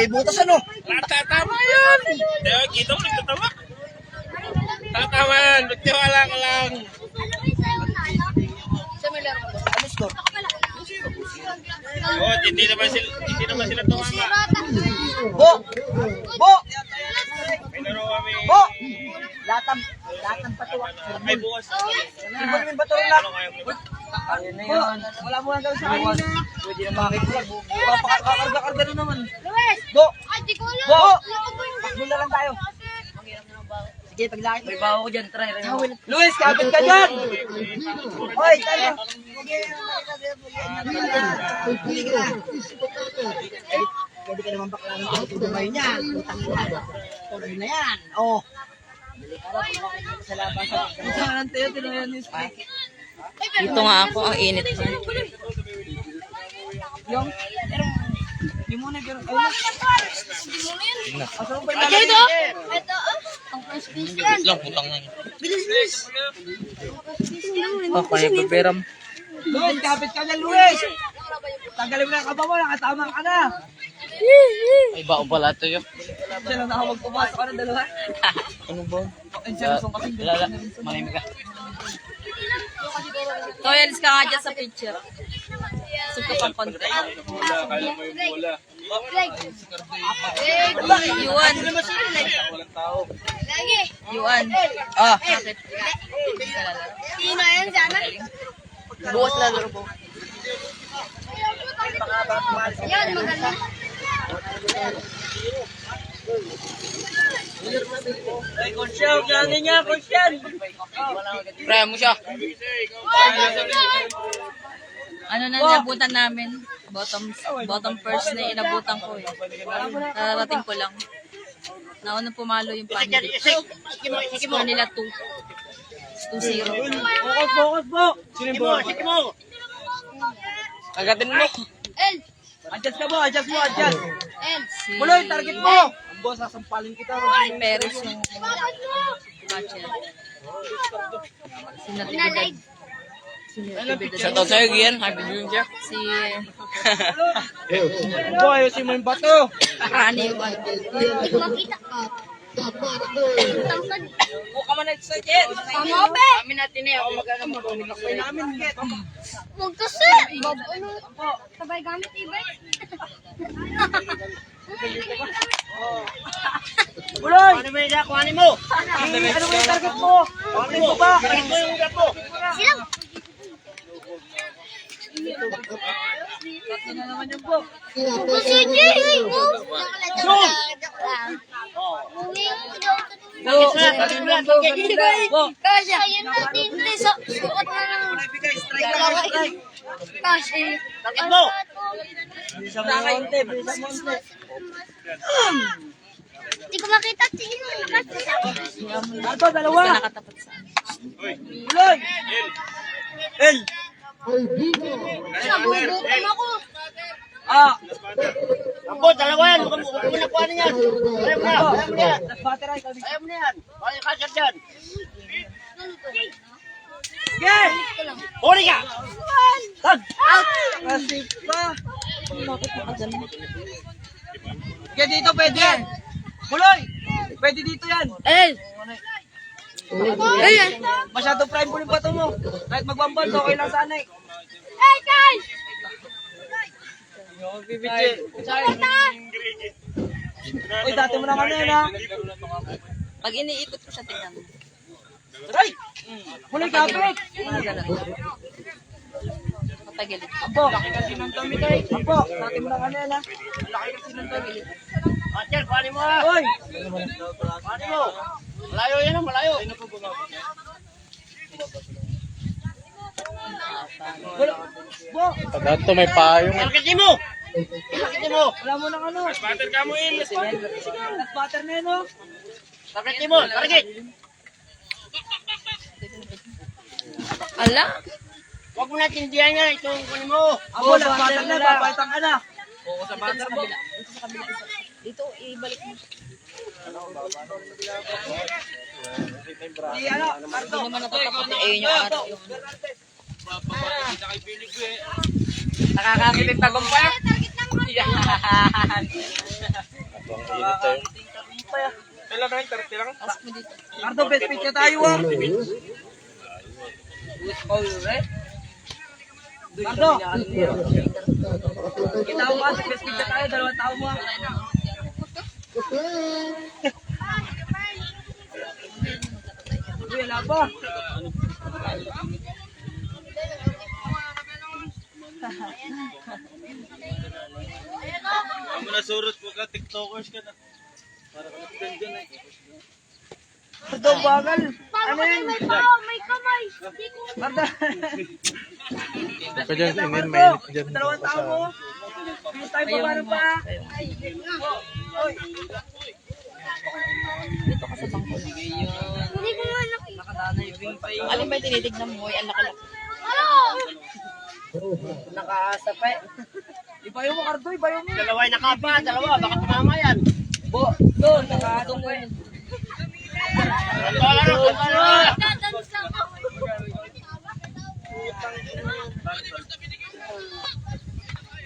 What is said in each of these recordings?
may butas ano? Tatama yan! Kita mo, nagtatawa. Tatama yan, magtiwala ka lang. Ano score? Oh, hindi naman sila tumama. Bo! Bo! May laro kami. Bo! Lahat ng patuwak. Ay, bukas. Iba namin bato lang. Ayun na yun. Wala mo lang gawin sa kanina. Pwede na makikita. Kakarga-karga na naman. Bo! Bo! Takbo na lang tayo. Sige, paglaki. May baho ko dyan. Try. Luis, kapit ka dyan! Hoy, tayo! Pwede ka naman bakla ng pagkutubay niyan. Utang na. Tuloy na yan. Oh. Sa labas. Utang na tayo. Tinayan yung spike. Dito nga ako, ang init. Yung, di mo na gano'n. Ayun. Asa mo ba yung Ito? Ito, ang first piece yan. Lang, putang na. Bilis, bilis. Oh, kaya paperam. Luis, kapit ka na, Luis! Tanggalin mo na yung kaba mo, nakatama ka na. Ay, baon pala ito yun. Siya lang nakawag pumasok ka ng dalawa. Ano ba? And siya lang kasing Lala, malimig ka. Toyals ka nga dyan sa picture. Suka pang konti. Mula, kala mo yung mula. Yuan. Walang tao. Yuan. Ah, Bakit? Sino yan sana? bukas lalaro ko. Yan, magaling. Ay, Consyan, gano'n niya, Consyan. Try mo siya. Ano na inabutan namin? Bottom first na inabutan ko eh. Nararating ko lang. Nauna pumalo yung pandit. Score nila 2. 2-0. Focus po. Sige mo. Agatin mo. El! Adjust ka mo, adjust mo, adjust. El! Muloy, target mo. Ang boss, sasampalin kita. Peres yung catcher. Sinatibidad. Shoutout sa'yo, Gian. Happy viewing siya. Si Boy, ayusin mo yung bato. Rani yung makita ka. Buka man ito sa Gian. Tama ba? Kami natin eh. Ako magkano Ay namin, Kit. Magkasi! Ano? Sabay gamit ibay. Muloy! Kuhanin mo. Ano mo yung target mo? Kuhanin mo ba? Kuhanin mo yung ugat mo. Silang! Kasi na naman yung book. Kasi Jay! Shoot! Kasi ayun natin sa sukat na lang. Kasi Target mo. Bilisang monte, bilisang monte. hindi ko makita. Sige mo, Alba, dalawa. nakatapat sa Muloy! El! nabubukan ako. Ah! Ako, dalawa yan. Huwag mo nakuha na yan. Ayaw mo na. Ayaw mo na yan. Nag-battery kami. Ayaw mo na yan. Ayaw ka siya dyan. Yes! Huli ka! Tag! Kasi pa. Kaya dito pwede yan. Muloy! Pwede dito yan. El! Ayan! Masyado prime po yung bato mo. Kahit magbambal, okay lang sana eh. Hey guys! Uy, dati mo na kami yan ha. Pag iniikot ko siya, tingnan mo. Aray! Muloy kapit! Patagilid. Apo, laki kasi ng dami tayo. Apo, dati mo na kami yan ha. Laki kasi ng dami. Atyan, kuhanin mo ha. Uy! Kuhanin mo. Malayo yan ha, malayo. Bo! Pagkato may payong. Targetin mo! Targetin mo! Wala mo ng ano. Butter ka mo in. Nag-butter na yun oh. Targetin mo, target! Ala? Huwag mo na tindihan yan. Ito ang kunin mo. Abo, nag-butter na, papalitan ka na. Oo, sa butter mo. Dito, ibalik mo. Di ano, Marto. Hindi naman natatapat na ayun yung araw. Yung Nakakakilig tagumpay. target lang mo. Yan. Kailan na yung 30 lang? Ask mo dito. Ardo, best pick na tayo ah. Ardo! Kita mo kasi best pick na tayo, dalawang tao mo ah. Uy, wala pa. Ang mga surot po ka, tiktokers ka na. Para ka na dyan eh. Ardo, bagal. Ano yun? May kamay. Ardo. Ka dyan, Ingin, Ardo, mainit dyan. dalawang tao mo. Hindi tayo pa pa. Uy. Dito ka sa bangko. Hindi ko nga nakita. Alin ba yung tinitignan mo? Ay, ang laki-laki. Nakasapay. Ibayo mo, Ardo, ibayo mo. Dalawa yung nakapa, dalawa, baka tumama yan. Doon, nakasapay.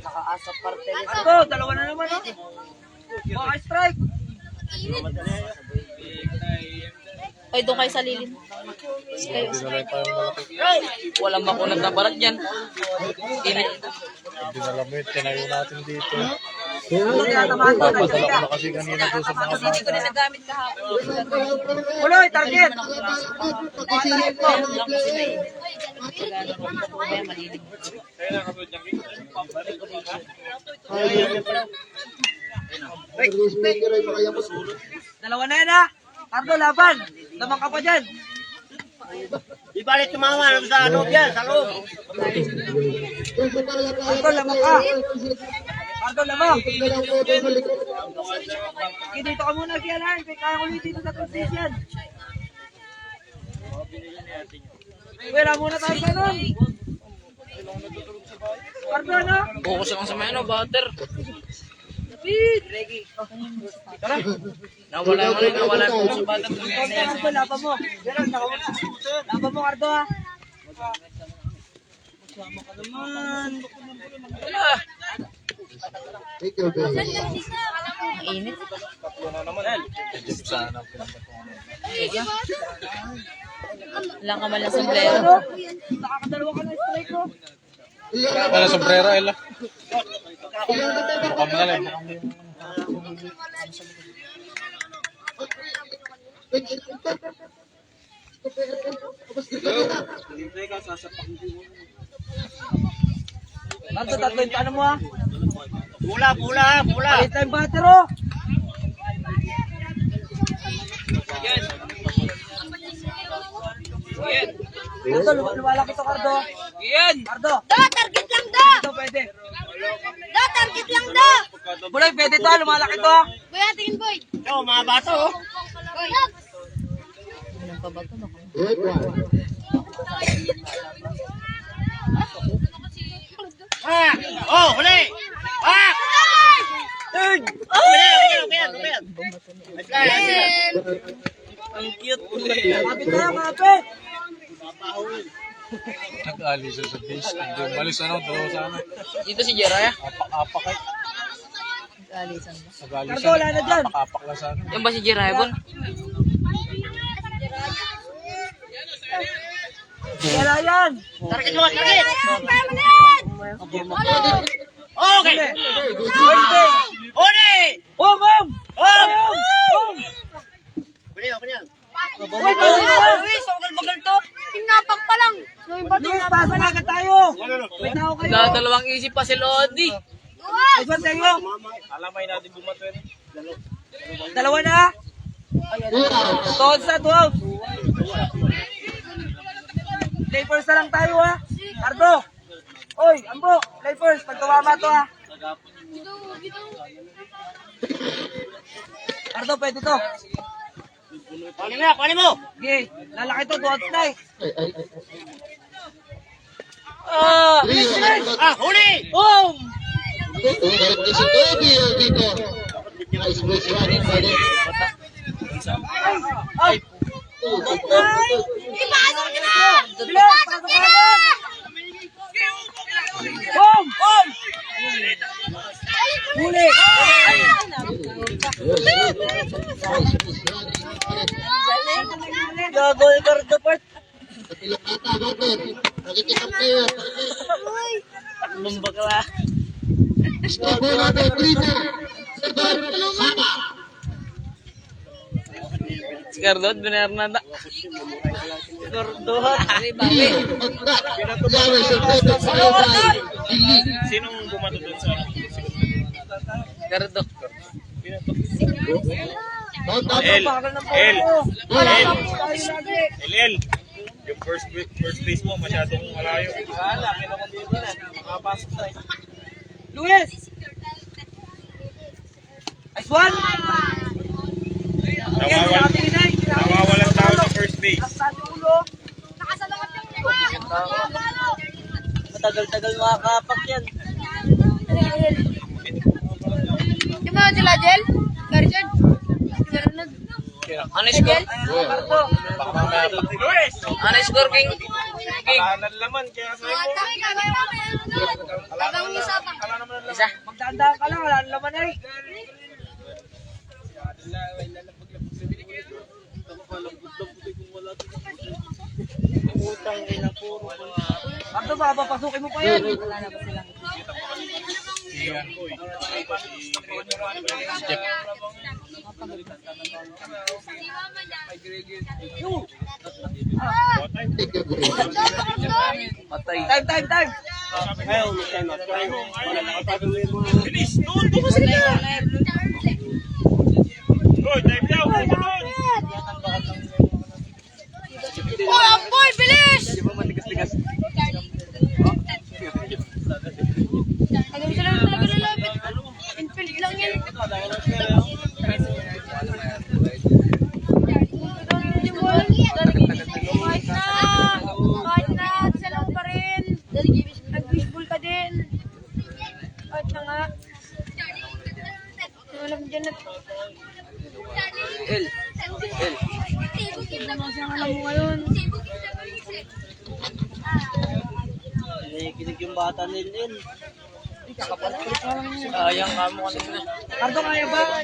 Nakaasap parte. Ardo, dalawa na naman oh. Baka strike. Ay, doon kayo sa lilim. Kayo. Dinala tayong malaki. Walang makunat na balat yan. Init. Dinala mo yun, tinayo natin dito. Tinatamaan ko. Papadala ko na kasi kanina doon sa mga Hindi ko na nagamit kahapon. Uloy, target. Ayun lang kasi mainit. Pagano ko ito po kaya malilim. Dalawa na yan ha. Ardo, laban. Lamang ka pa dyan. Di balik tumama sa loob yan, sa loob. Ardo, lamang ka. Ardo, lamang. Okay, dito ka muna kiyalan. Kaya ulit dito sa transition. Wala muna tayo ganun. Ardo, ano? Focus lang sa may butter. Tara. Nawala mo rin, nawala mo sa butter. Ardo, laban mo. Laban mo, Ardo ha. Sama ka naman. Wala. Ang init. Jeep sana. Walang ka man lang sombrero. Nakakadalawa ka na strike ko. Wala, sombrero, Ella. Baka mo na lang. Ardo, tatlo yung paano mo ha. Pula, pula, pula. Palit tayong batter oh. Ardo, lumalaki to, Ardo. Yan. Ardo, Da, target lang da. ito pwede. Da, target lang da. Buloy, pwede to, lumalaki to. Kuya, tingin boy. Yo, mga bato oh. Boy. Anong pa ba ito? Ah! Oh, huli! Ah! Third! Okay yan, okay yan. Ang cute. Kapit na, kapit! Nag-ali siya sa base. Hindi umalis ano, dalawa sana. Dito si Jeraya. Apak-apak eh. Alisan ba? Nag-ali Ardo, siya. wala na dyan. Apak-apak lang sana. Yan ba si Jeraya, Bon? Wala yan! Target mo, target! Permanent. Okay! Wednesday! Huli! Oh, ma'am! Oh! Oh! Huli, okay yan. Wait, oh! Luis, bagal to. Tinapak pa lang. Yung bato Luis, na pasok agad tayo! Wait na ako kayo! Dalawang isip pa si Lodi. Ivan, tayo! Alamay natin bumato yan. Dalawa na! Toad sa 12! Play first na lang tayo ha! Ardo! Oy, Ambo! Play first! Pag tumama to ha! Ardo, pwede to! Kunin mo, kunin mo! Okay, lalaki to, duwag na eh! Ah, huli! Boom! Ay! Ipasok ka na. Bilang! Pasok ka agad! Boom! Boom! Huli! Gago, Ricardo Part. Anong bakla? Si Cardot, benar na. Gordohan. Bawi. Sinong bumato doon sa Cardot. El. Yung first base mo masyadong malayo. Wala, kinakon dito na. Makapasok na. Luis! Ice one! Nawawalan tao sa first base. Nakasalungat yung Matagal-tagal makakapak yan. Yung mga sila, Jel? Garjan? Garnod? Ano score? Luis! Ano score, King? King. Kanan laman kaya sa'yo mo. Tagang isa pa. Isa. Magdaan-daan ka lang, wala nang laman ay. Pardo ba, papasukin mo pa yan. Patay. Time. Bilis! Doon ka sa gitna! Hoy, time daw! Doon! Oh, boy, bilis! Hanggang sila lang talaga lalapit. Infield lang yan. Kahit na, isa lang pa rin. Nag-baseball ka din. Kahit na nga. Alam dyan na. Alam mo ngayon. Kinig yung bata nil. Sayang ka mo kanina. Pardo, kaya ba?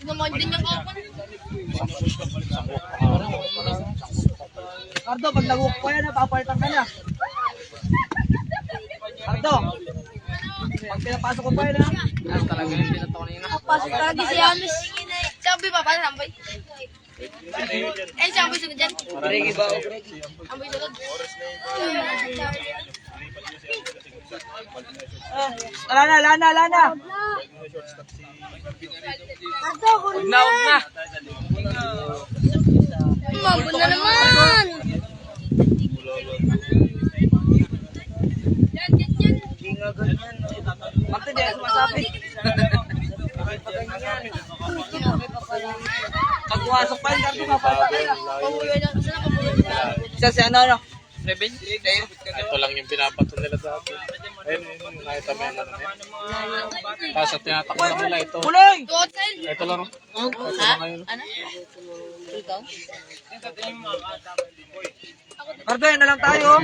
Naman din yung open. Pardo, pag nag-walk ko yan, papalitan ka na. Pardo, pag pinapasok ko pa yan, ha? Ano talaga yung pinato kanina? Pasok lagi si Amis. Sabi pa pa, sambay. Sambay sunod dyan. Regi ba? Sambay sunod. Lana. Huwag na. Mabun na naman. Bakit di ako sumasabi? Pag pumasok pa yung karto, papalitan ka na. Pamuyo na. Saan na pamuyo na? Siya si ano? Seven? Ito lang yung pinapato nila dati. Ayun, nakita mo yung ano na yun. Tapos at tinatakbo na nila ito. Puloy! Go outside. Ito lang. Ha? Ano? Ikaw? Pardo, yan na lang tayo.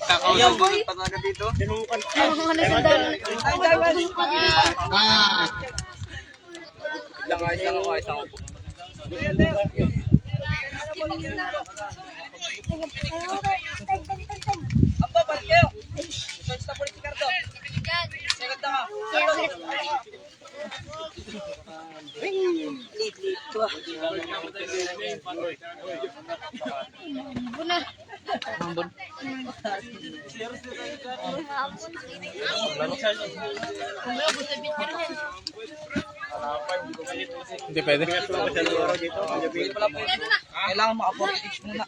Kakausap ko yung pataga dito. Isang ako. Apa, balik kayo. First na po si Cardo. Second na ka. Buna. Mambon. Hindi pwede. Kailangan maka-46 muna.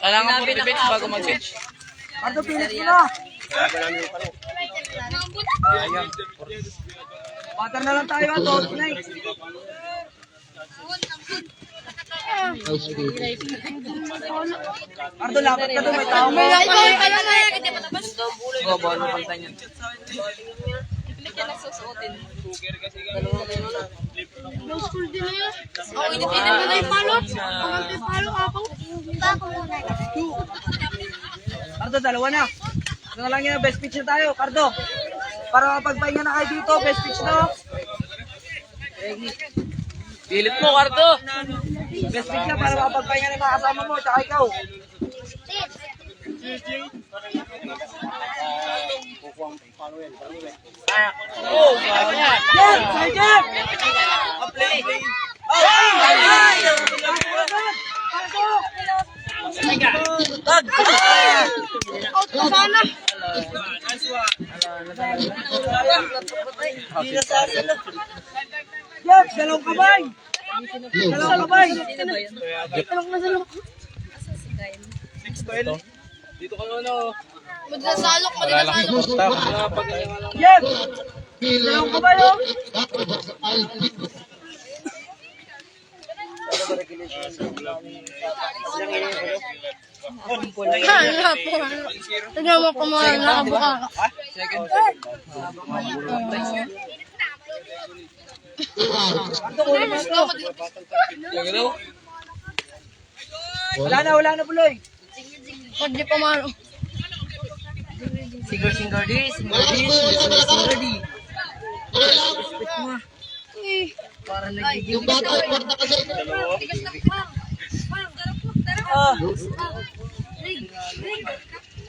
Kailangan mo bench bago mag-switch. Cardo, pilit mo na. Water na lang tayo, ato. Nice. Cardo, lapit ka doon. May tao mo. Ikaw, ikaw lang na yan. Hindi matapos. Oo, bolo pang tanyan. ka nasusuotin. Low school din na yun. Oo, inipinan mo na yung palo. Ang yung palo, apang. Cardo, dalawa na. Ito na lang yan, best pitch na tayo, Cardo. Para mapagpahinga na kayo dito, best pitch na. Pilit mo, Cardo. Best pitch na para mapagpahinga na yung mga kasama mo, tsaka ikaw. Jeff! Say Jeff! A-play! Out ka sana. Jeff, dalawang kamay! Dalawang kamay! Magdasalok, Malalaki magdasalok. yung basta. Jeff! Dalawang kamay, oh! Hala po. Tignan mo kung mga nakabuka. Wala na, Buloy. Pag di pa maro. Singer di, singer di. Para nagiging. Ah,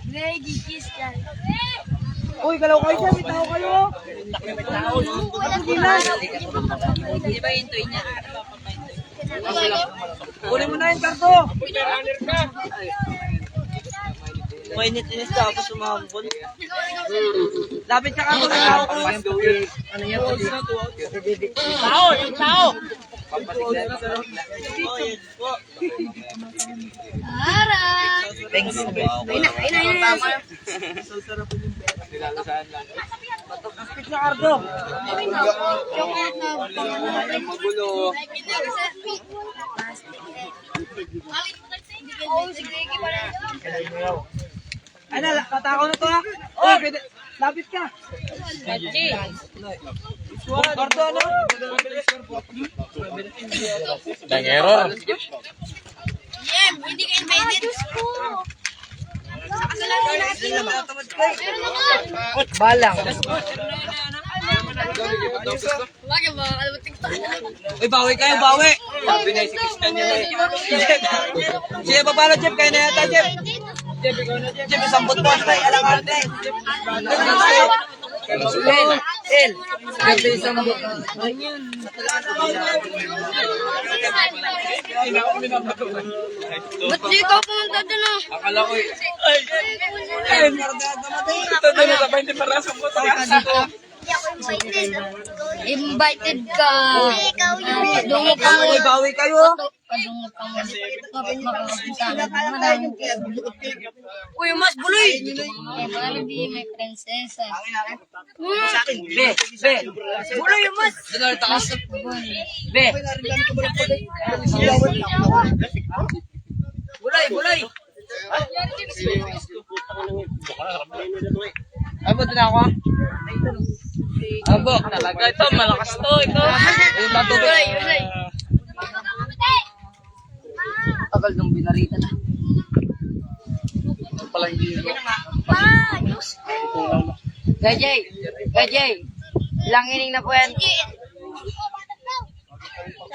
Reggie kiss yan. uy, galaw kayo dyan, may tao kayo. Di ba hintuin niya? Kunin mo na yun, Cardo. Mainit-inis ka ako sumambol. Lapit ka ako sa tao ko. Ano yan? Tao! Yung tao! Ara! Thanks. Speak na, Cardo. Ay na, katakaw na to ha. Oh, pwede. Lapit ka. Gachi. Cardo, ano? Dang error. Jem, hindi ka invited. Kasalanan natin. Meron naman. Balang. Bakit ba? Alam mo, TikTok na. Uy, bawi kayo, bawi. Sabi na, sikistan niya na eh. Sige, papalo, Jeff. Kaya na yata, Jeff. Jeff, isang bot mo. Ay, alakarte. El. Ganda isang bot. Ba't di ka pumunta dun ah? Akala ko eh. Ito na sabay ni Marasang mo. Invited ka. Dungo ka mo. Uy, bawi kayo. Padungo ka mo. Kapit makakasama. Maraming Uy, mas buloy. para hindi may prinsesa. Be, be. Buloy yung mas. Be. Buloy. Abo, na ako. Abo. Talaga ito, malakas to. Ito. Ayun ba, tubig? Tagal nung binarita na. Pala hindi mo. Gajay. Ilang ining na po yan.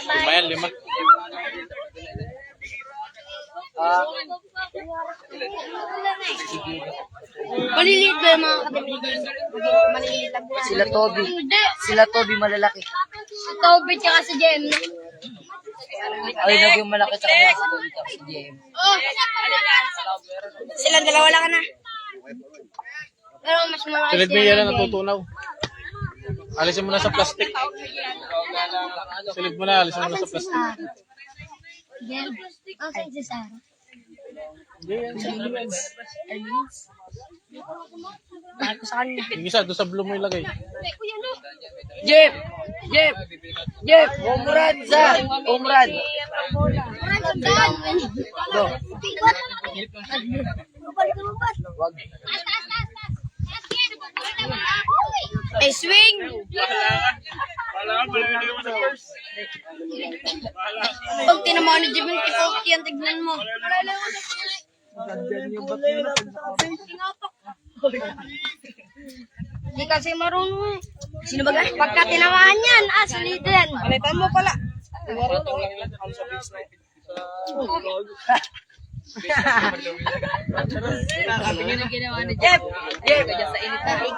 Lima yan, 5. Maliliit ba yung mga katibigan? Maliliit lang po. Sila Toby malalaki. Si Toby tsaka si Jem. Ay, naging malaki sa kanila si Toby at si JM. Oh! Silang dalawa lang na. Pero mas malaki Silid mo yan ang natutunaw. Alisin mo na sa plastic. Silid mo na, alisin mo na sa plastic. Jem. Asan si Sarah? Yung isa, doon sa blue mo ilagay. Jeff! Umrad sa! Umrad! Do. Eh, swing! Bahala ka, maliligo mo sa first. Bahala ka. Pag tinamaan ni Jimmy, ipokit yan, tignan mo. Hindi kasi marunong. Sino ba? Pagka tinamaan yan, sulitin. Palitan mo pala. Tingnan ang ginawa ni Jeff. Jeff, kaya sa init na rin.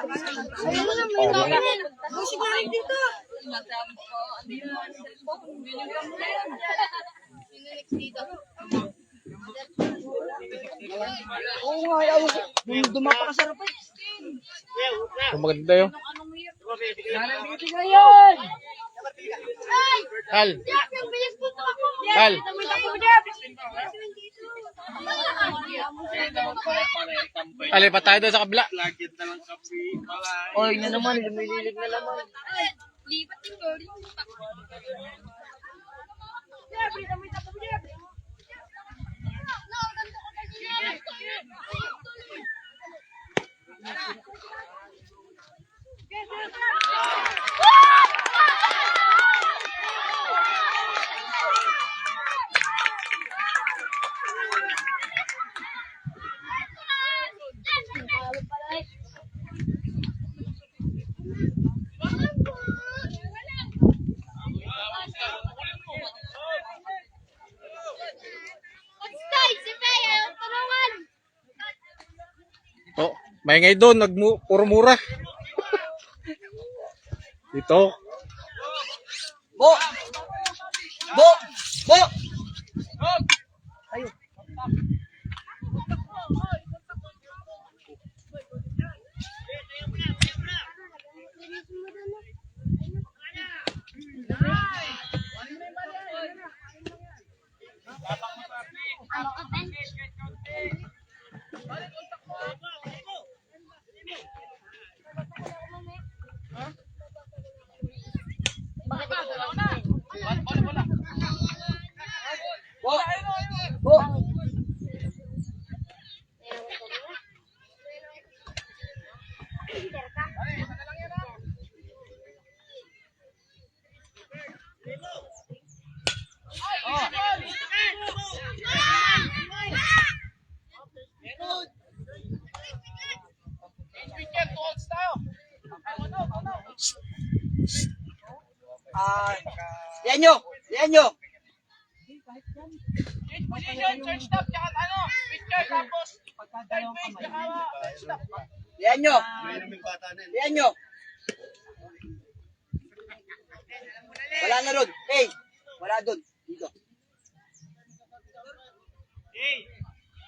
Ayun na, may namin. Busik na rin dito. Masabi ko, hindi mo ang cellphone. Binigyan mo na yan. Sino next dito? Oo nga, ayaw. Dumapa ka sa rapay. Kung maganda yun. Hal. Yung bilis po ako. Hal. Alipat tayo doon sa kabila. Lagyan na lang kape. Oy, na naman, lumililig na naman. Lipat yung girl. Oh, maingay doon, puro mura. Dito. Bo! Bo! Bo! Bo! Bo! Yan nyo! Yan nyo! Yan nyo! Yan nyo! Wala na ron. Hey! Wala dun. Dito. Hey!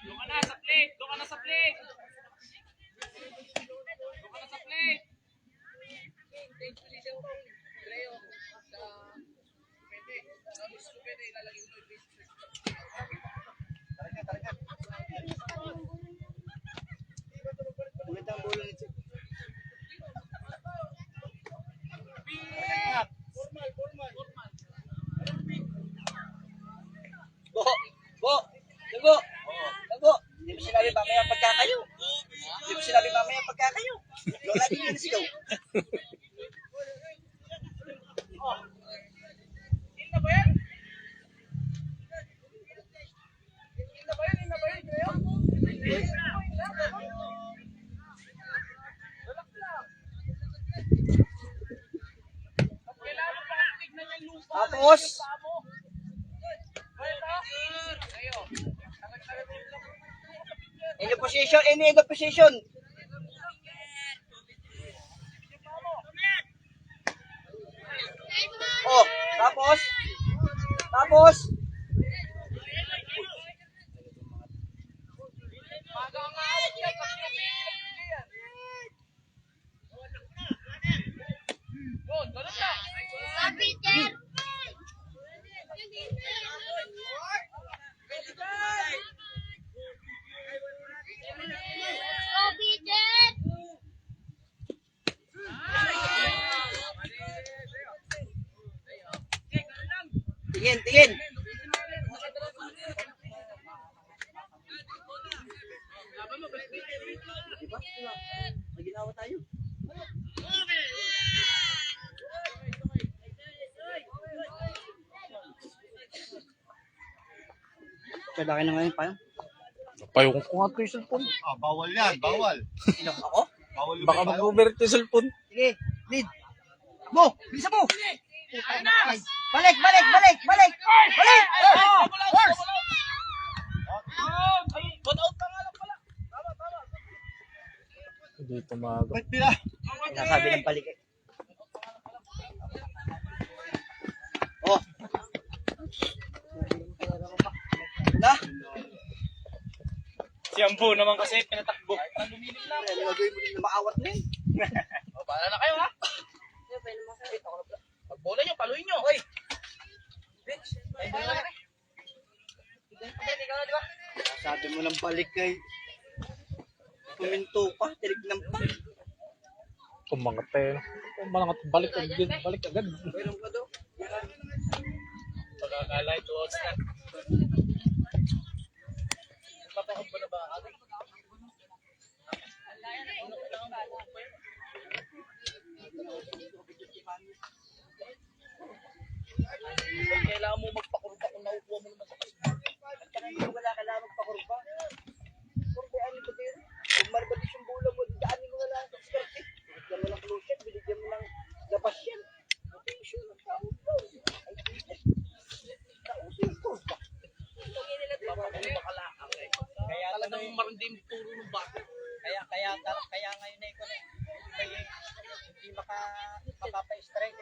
Doon ka na sa plate! Doon ka na sa plate! Doon ka na sa plate! Bo! Bo! Lago! Lago! Hindi mo sinabi mamaya pagkakayo. Hindi mo sinabi mamaya pagkakayo. Lola din yun sigaw. Tapos, in the position, in the position. Oh, tapos, tapos, tingin, tingin. Diba? May ginawa tayo. Kalaki na ngayon pa yun. Napayong ko nga ito yung cellphone. Bawal yan, bawal. Sino? Ako? Bawal yung Baka mag-overheat yung cellphone. Sige, lead. Mo! Bisa mo! Balik! Balik! Balik! Balik! Balik! Horse! Hindi tumago. Ba't pila? Nasabi ng balik eh. Oh! Na? Si Ambo naman kasi pinatakbo. Nilagay mo din na maawat na yun. Bahala na kayo ha. Pag bola nyo, paluin nyo. Oy. Sabi mo ng balik kay tuminto pa, tinignan pa. Kumangat tayo. Kumangat, balik agad. Balik agad. Meron ka daw. Pagkakalay towards na. Papakot ba na ba? Kailangan mo magpakurba kung naukuha mo naman sa kasama. Wala ka lang magpakurba. Kurba, ano ba din? Kung marbatis yung bola mo, daanin mo na lang sa skarte. Binigyan mo ng closet, binigyan mo ng labas yan. Attention, kauso. Kauso yung kurba. Kaya talagang marandim turo ng bata. Kaya ngayon na ito na hindi mapapa-strike.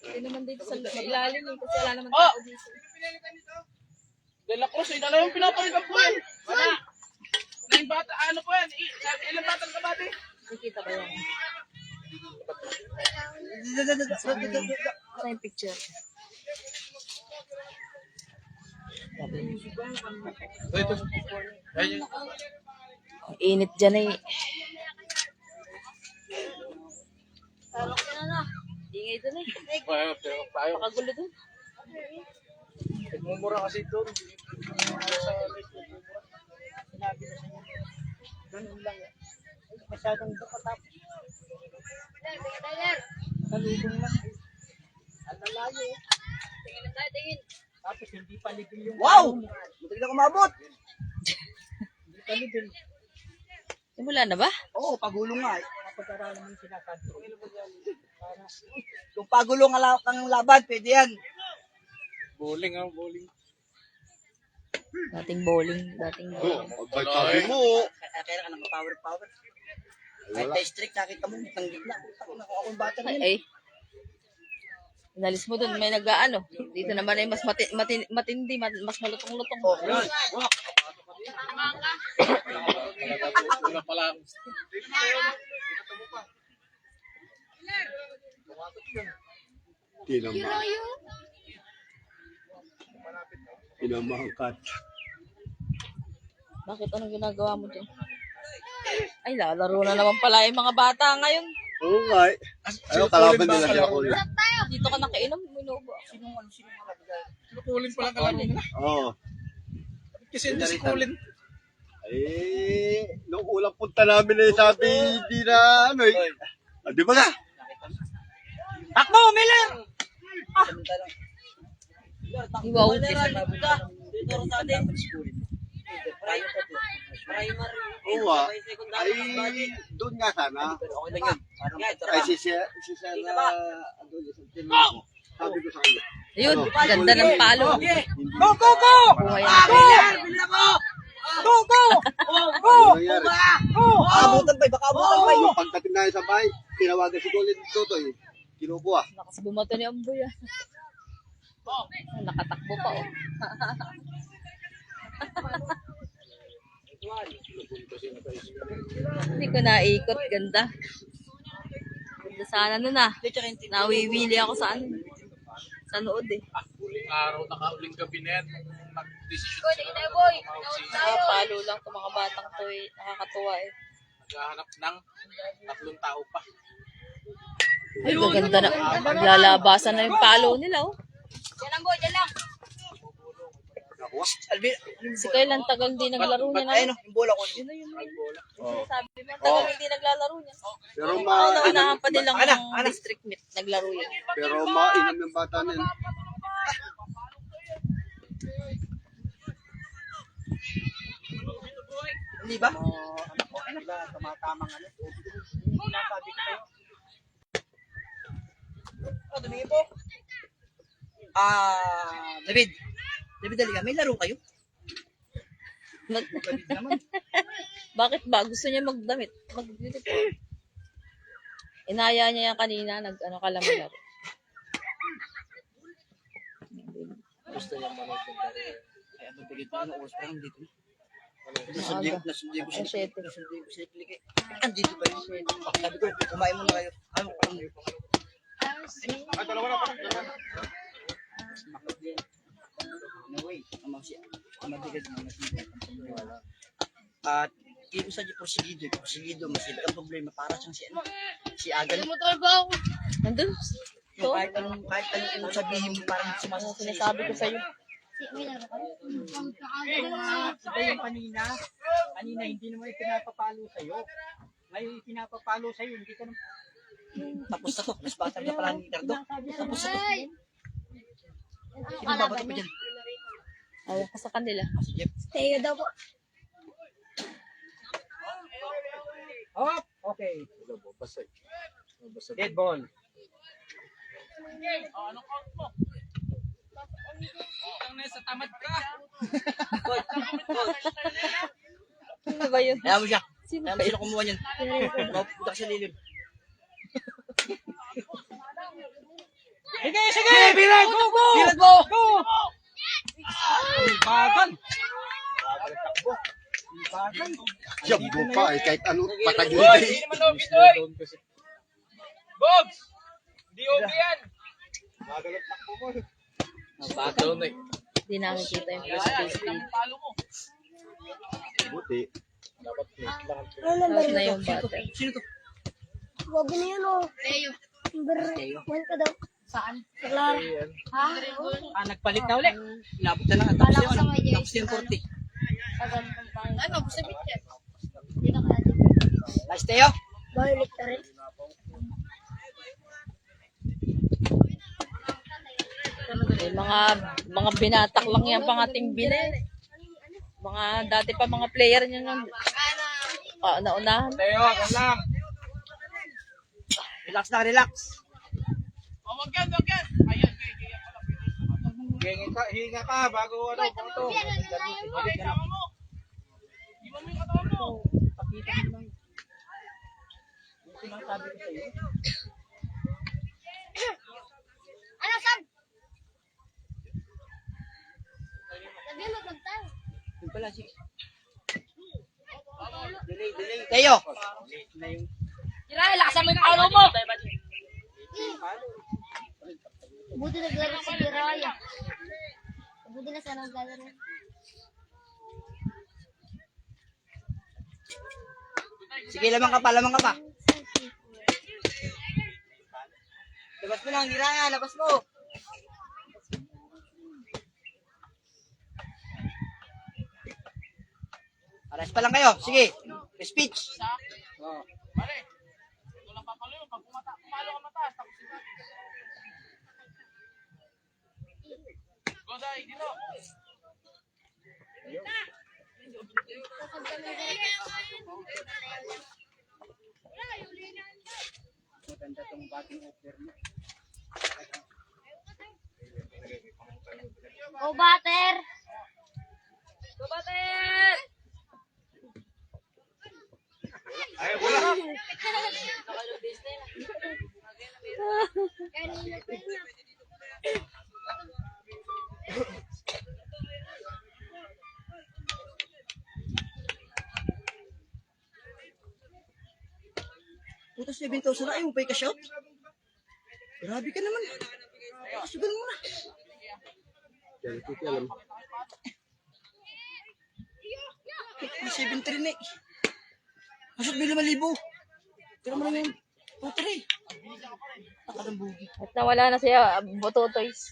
Hindi naman dito sa ilalim eh, kasi wala naman tao dito. De La Cruz, ina na yung pinapalitan po yan. Wala. Nang bata, ano po yan? Ilang batang kabate? Nakikita ba yan? Sa yung picture. Ang init dyan eh. Ingay dun eh. Pakagulo dun. Nagmumura kasi doon. Ganun lang eh. Masyadong kapatapos. Kalubong lang. Ang lalayo. Tapos hindi paligil yung... Wow! Hindi na kumabot! Hindi paligil. Simula na ba? Oo, pagulong nga eh. Kapag-aralan mo yung sinakanto. Kung pagulong ang laban, pwede yan. Bowling ah, bowling. Dating bowling. Ba't sabi mo? Kaya ka naman power. Kahit na strict, nakita mo, ang gitna. Ako akong bata na yun. Ay. Inalis mo dun, may nag-ano. Dito naman ay mas matindi, mas malutong-lutong. Wala pala. Tinamangkat. Bakit anong ginagawa mo dyan? Ay, lalaro na naman pala yung mga bata ngayon. Oo nga eh. Ano kalaban nila sila ko? Dito ka nakainom, minubo. Kulin pala kalaro nila. Oo. Kasi hindi si Kulin. Eh, nung ulang punta namin eh, sabi hindi na ano eh. Ah, di ba nga? Takbo, Miller! Wow. Dito sa atin. Oo nga. Ay, doon nga sana. Okay lang yun. Ay, si Sarah, adolescent din ako. Sabi ko sa kanya. Ayun, ganda ng palo. Go! Buhay yan. Go! Ano nangyari? Abutan pa, baka abutan pa. Yung pagdating na sa bahay, tinawagan si Colin Totoy. Kinukuha. Nakas bumato ni Amboy ah. Nakatakbo pa oh. Hindi ko naikot, ganda. Ganda sana nun ah. Nawiwili ako sa ano. Sa nood eh. Uling araw, nakauling gabi na yan. Nag-desisyon sila. Nakapalo lang itong mga batang to eh. Nakakatuwa eh. Naghahanap ng 3 tao pa. Ay, gaganda na. Naglalabasan na yung palo nila, oh. Diyan lang, boy. Diyan lang. Alvin, Si Kyle, ang tagal di naglaro niya na. ayun o, yung bola ko. Yun na yun. Sabi mo, ang tagal hindi naglalaro niya. Pero Ay, naunahan pa nilang Anak, ng anak. district meet. Naglaro yan. pero mainam yung bata na yun. Hindi ba? Oh, tumingin po. David. David, dali ka. May laro kayo? Bakit ba? Gusto niya magdamit. Inaya niya yan kanina. Nag-ano ka lang laro. Gusto niya manood ng laro. Ay, ano, bigay pa. Ano, oras pa lang dito. Maaga. Nasundi ko Alas siya. 7. Nasundi ko siya. Klik. Andito pa yun. Sabi ko, kumain muna kayo. Ano, no way. Amang siya. Mabigat na nasigat ang problema. At kaya sa porsigido, masigit ang problema para siyang si Agan. Nandun. Yung kahit anong sabihin mo parang sumasagot sa Sinasabi ko sa'yo. Iba yung kanina. Kanina hindi naman pinapapalo sa'yo. Ngayon pinapapalo sa'yo, hindi ka naman. Tapos na to, mas bata na pala ni Ricardo. Tapos na to. Sino babato pa dyan? Ayaw ka sa kanila. Si Jeff. Tayo daw po. Oh, okay. Basay. Basay. Dead ball. Anong count mo? Ang nasa tamad ka. Ano ba yun? Kaya mo siya. Sino Kaya mo sila kumuha niyan. Mapunta ka sa lilim. Sige, sige! Bilang! Go, go! Bilag mo! Go! Bagan! Bagan! Jumbo pa eh, kahit anong patagin. Boy, hindi naman obvious, boy. Bobs! Hindi obvious yan. Bagal na eh. Hindi namin kita yung first place lead. Palo mo. Buti. Dapat mate lang. Tapos na yung batter. Sino to? Wag na yan, oh. Tayo. Number 1 ka daw. Saan? Klar. Ha? Nagpalit na uli. Inabot na lang. Tapos yung ano? Tapos yung 40. Ano? Gusto mo yan? Hindi na kaya. Nice, Teo. Balik ka rin. Eh, mga binatak lang yan pang ating bine. Mga dati pa mga player niya nung naunahan. Tayo, ako lang. Relax na, relax. Oh, wag yan, wag yan. Ayan, kaya pala. Hinga ka bago ano, photo. Ay, sama mo. Iwan mo yung katawan mo. Pakita mo lang. Yung sinasabi ko sa'yo. Ano, Sam? Sabihin mo, magtayo. Yung pala, sige. Delay. Teo. Tira, lakasan mo yung palo mo. Buti naglaro si Jiraya. Buti na sana naglalaro. Sige, lamang ka pa. Labas mo lang, Hiraya. Labas mo. Pares pa lang kayo. Sige. Speech. Pare, ito lang papalo yun. Pag pumalo ka mataas, tapos ito. Gosay, dito. Maganda tong batting offer mo. Go, batter! Go, batter! Ay, wala. Putas 7,000 na. Ayaw mo pa i-cash-out? Grabe ka naman. Sugal mo na. Kaya kikialam. 7,300 na eh. Masot may 5,000. Tira mo lang yun. At nawala na siya, Bototoys.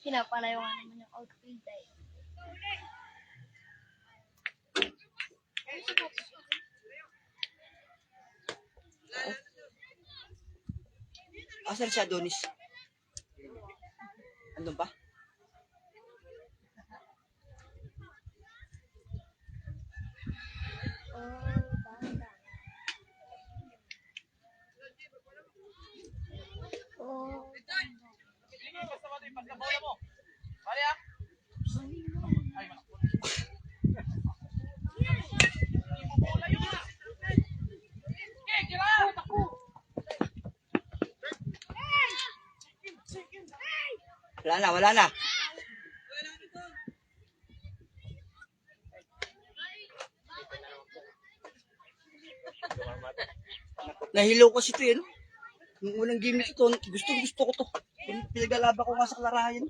Pinapalayo nga naman yung outfit eh. Asan si Adonis? Andun ba? Oh, Wala na. Nahilo kasi ito yun. Yung unang game nito, gusto ko to. Pinaglalaba ko nga sa klarayan.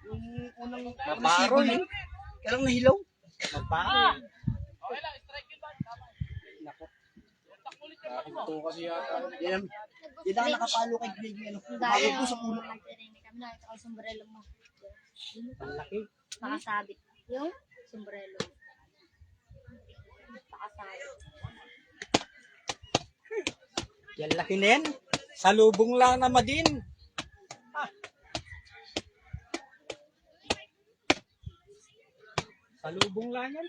Yung unang Maparo yun. Kaya lang nahilaw. Maparo. Ito kasi yata. Yan ang nakapalo kay Greg. Ano, dahil ko sa puno. nagtirinig kami, nakita ko yung sombrero mo. Ang laki. Nakasabit. Yung sombrero. Nakasabit. Yan laki na yan. Salubong lang naman din. Salubong lang yan.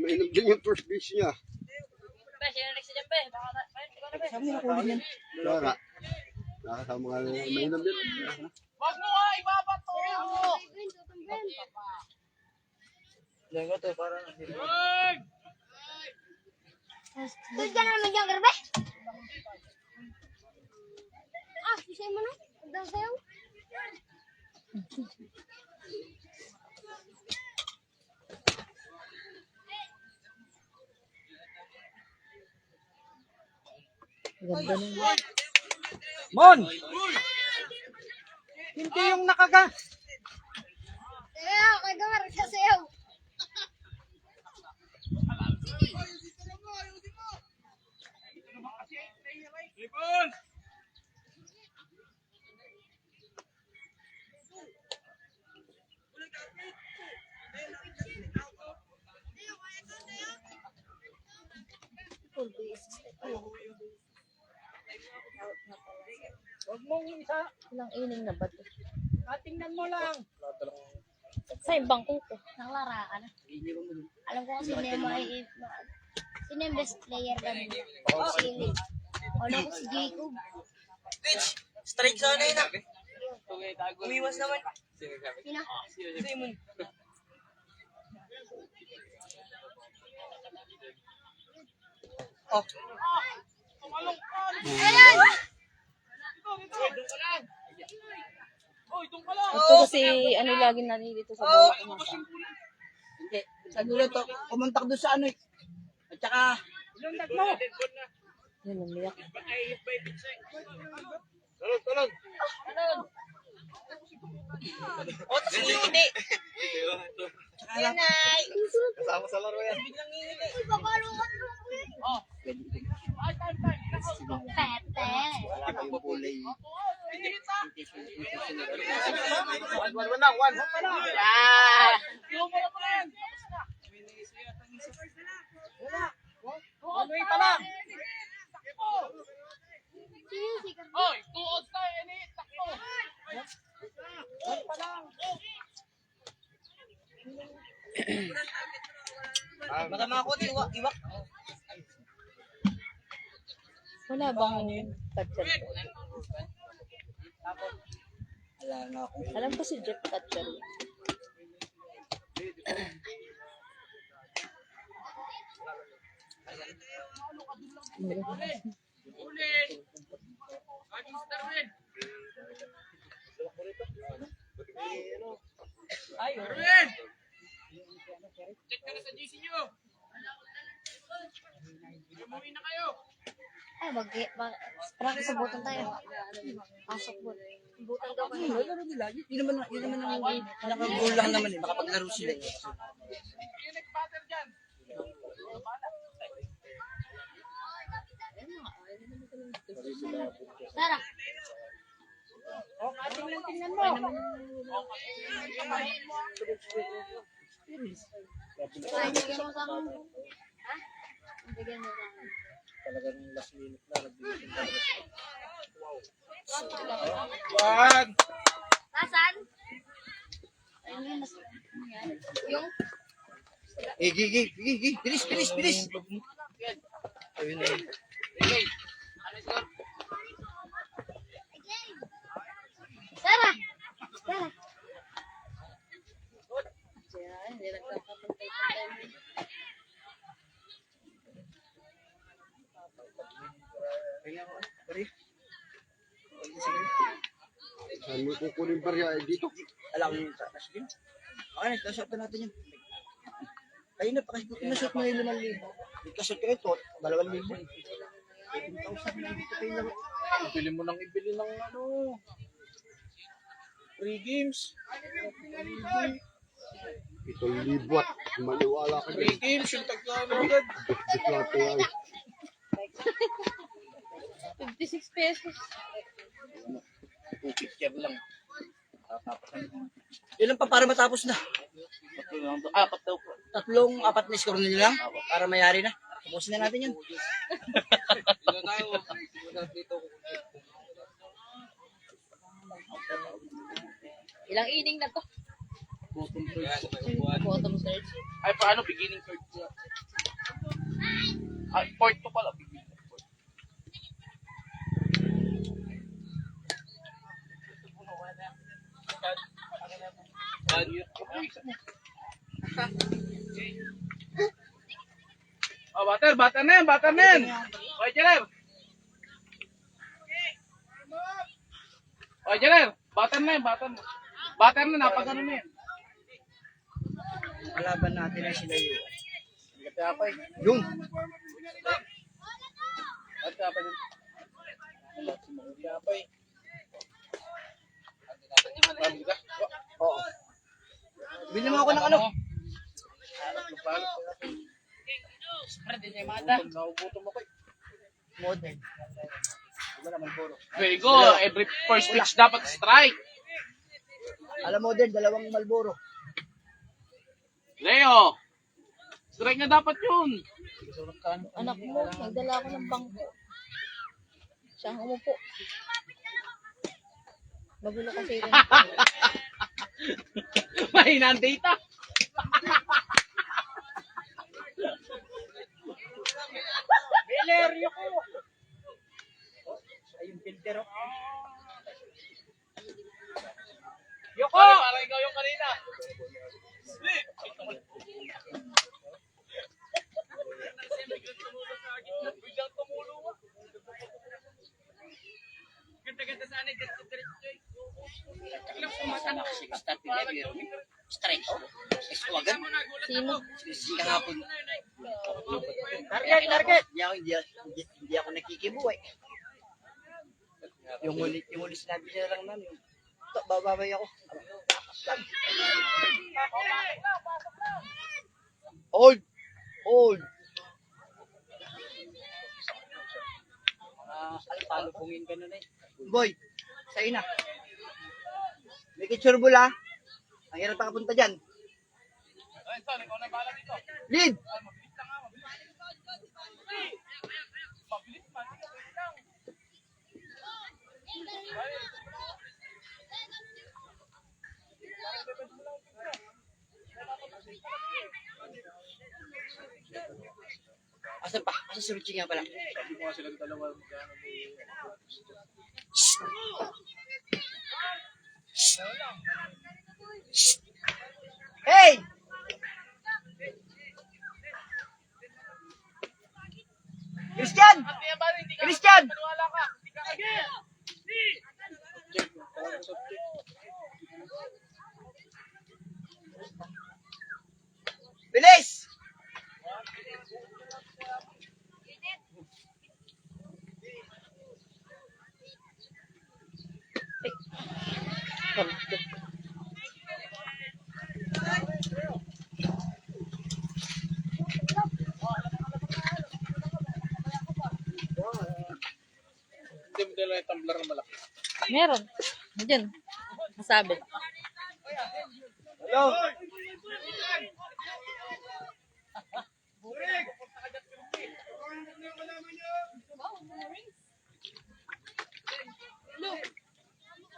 May din yung first base niya. Sabi mo kulit yan. Wala. Nakasama nga lang may din. Wag mo nga, ibaba to! Lego to, parang Doon ka naman dyan, Garbe? Sisay mo na? Hanggang sa'yo? Ganda na. Mon! Hindi yung nakaga. Sayaw, kay Gamar, sasayaw. Huwag mong isa. Ilang inning na ba ito? Tingnan mo lang. Sa ibang ko. Naklaraan. Alam ko kasi sino yung best player ka nila? Sili. Ano ko si Jacob. Pitch! Strike sana yun ah. Umiwas naman. Sino? Simon. Oh. Ayan! Ito kasi ano lagi nalilito sa buhay ko mata. Hindi. Sa dulo to, kumontak doon sa ano eh. At saka, Yun, umiyak. Tulog. oh, tapos hindi. Tsaka lang. Kasama sa laro yan. Ipapalo ka na lang. Pete. Wala kayong kulay. One. Ano pa lang? Sino si Garbe? Hoy, 2 odds tayo, ini, takbo! Matama ako, iwak. Wala bang touch Wala na ako. Alam ko si Jeff Catcher. Darwin! Check ka na sa GC nyo. Umuwi na kayo. Ay, practice sa button tayo. Pasok bot. Button daw kayo. Laro nila. Yun naman ang nakagol lang naman eh. Makapaglaro sila eh. Yung next batter dyan. Tara. Tingnan mo. Ay, bigyan mo sa akin. Ha? Bigyan mo sa akin. Talagang last minute na. Juan! Nasaan? Ayun yun. Yung? Gigi. Bilis. Ayun na yun. Tara. Hindi nagkakapagpapay. Pare. Saan mo kukunin barya dito? Alam ko yung taas din. Okay, nagkasot na natin yun. Ayun na, pakasot na shot mo yung 5,000. Nagkasot ka ito, 2,000. 18,000 na dito kayo lang. Ibili mo nang ibili ng free games. 7,000 at maniwala ka Free dyan. games, yung tagkano agad. Diklato yan. 56 pesos. 250 lang. Ilan pa para matapos na? 4 daw po. 3-4 na score nyo lang para mayari na. Tapusin na natin yun. Ilang inning na to? Bottom third. Ay, paano? Beginning third. Ay, fourth to pala. Beginning fourth. Oh, batter na yan. Oy, Jeler. Oy, Jeler. Batter na, napagano na yan. Kalaban natin ay sila yun. Yung! Oo. Bili mo ako ng ano? Modern. Wala naman puro. Very good. Every first pitch dapat strike. Alam modern, 2 Malboro. Leo. Strike na dapat yun. Anak mo, nagdala ako ng bangko. Siya ang umupo. Magulo kasi rin. Mahina ang data. Beleryo ko! Ayun, filter oh. Yoko! Parang ikaw yung kanina. Biglang tumulo ka. Ganda-ganda sana. Biglang sumasana kasi. Strike. Eswagan. Sino? Kahapon. Target! Hindi ako nakikibuhay. Yung huli sinabi niya lang namin. Ito, bababay ako. Hold! Palupungin ka nun eh. Boy, sa'yo na. May kitsurbol ha. Ang hirap nakapunta dyan. Lead! Asan pa? Asan si Richie nga pala? Sabi ko nga silang dalawa. Hey! Christian! Christian! Wala ka. Hindi ka again. Bilis! Hindi mo dala yung tumbler na malaki. Meron. Diyan. Masabi. Hello?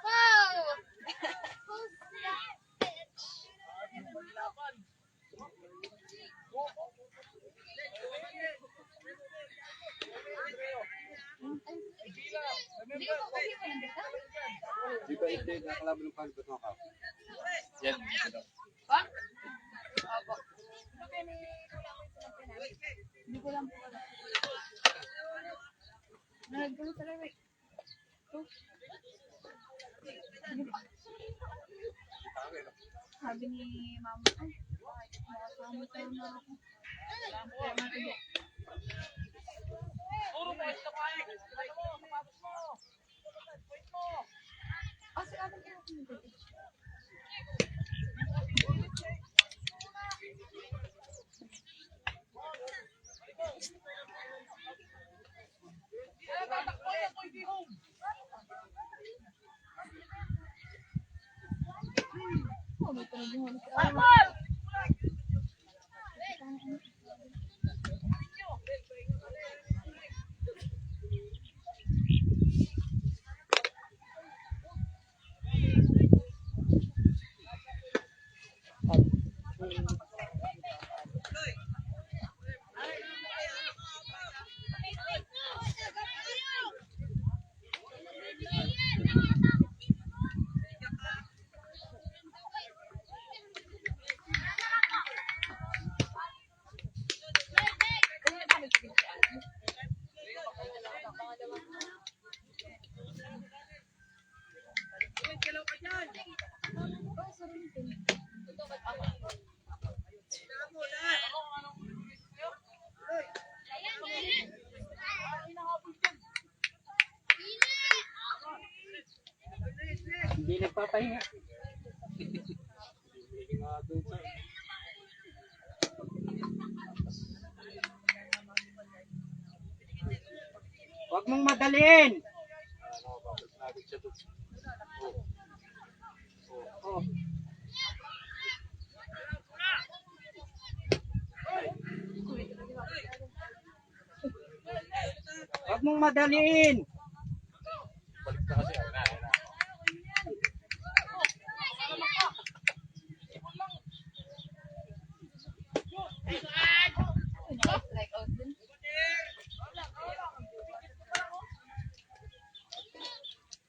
Wow! Di ba ito yung nakalaban ng palibot ng kapo? Yan. Sabi ni mama, ay, makasama tayo na ako. Puro mo, isa pa eh. Ano mo, sapatos mo. Point mo. Ah, si Ate kaya ako Tatakbo yan, hindi home. Hindi nagpapahinga. Huwag mong madaliin. Oh. Huwag mong madaliin. Balik na kasi. Ayun na, ayun na.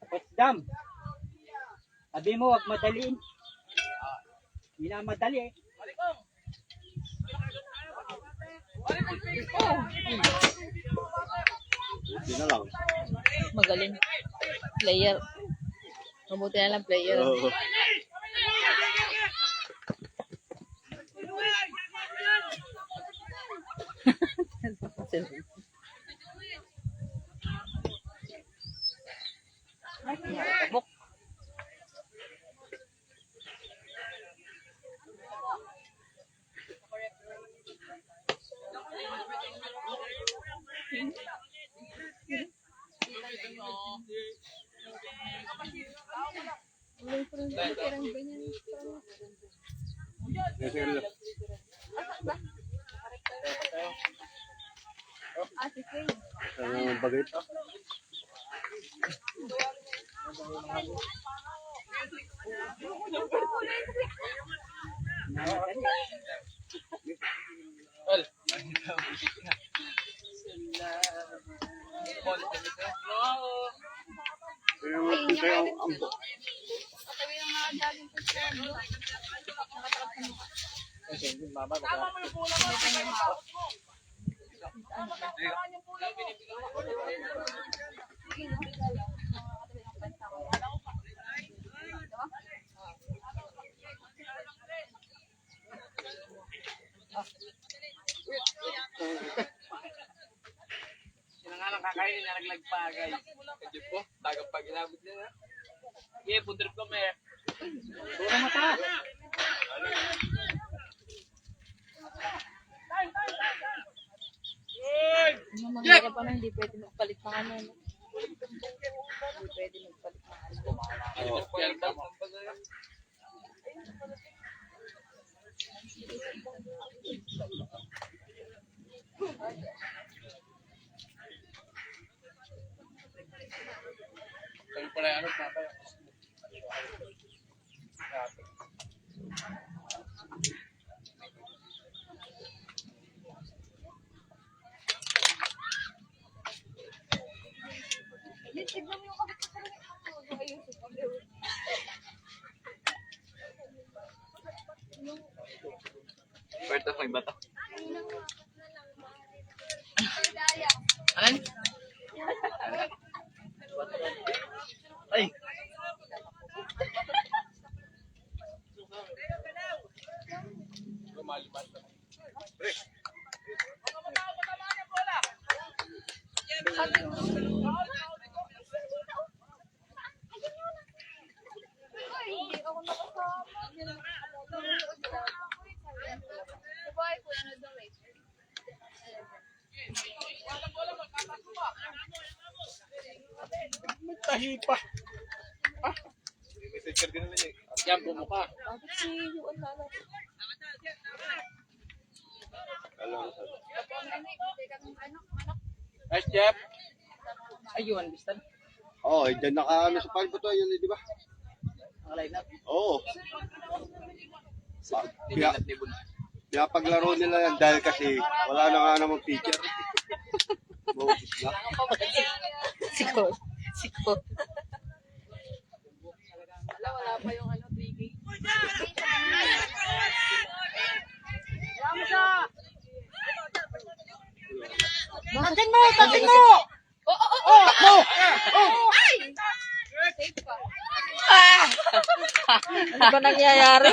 Potsdam. Sabi mo, huwag madaliin. Hindi na madali eh. Hindi na lang. Magaling. Player. Mabuti na lang player. Oo. Nakakabok. Ang bagay ito. Well, Ito yung ambo. Sila nga lang kakainin, nalaglag pa, guys. Kajip ko, tagap pag inabot nila. Yeah, puntrip ko, may. Ano, mahirap pa na, hindi pwede magpalit ng ano. No? Hindi pwede magpalit ng ano. Yan, tama pa sa'yo. Sabi pala yung ano, tatay. Pwede may bata. Alin? Ay! Tahi pa. Yan, bumuka. Bakit si Juan Lala? Nice, Jeff. Ayun, bistan. Oo, dyan naka-ano sa palbo to, yun, di ba? Nakalay na. Oo. Nilinat ni Bun. Pinapaglaro nila yan dahil kasi wala na nga namang teacher. Maubos na. Sikot. Sikot. Wala pa yung ano, 3K. Tatin mo! Tatin mo! Safe ka. Ano ba nangyayari?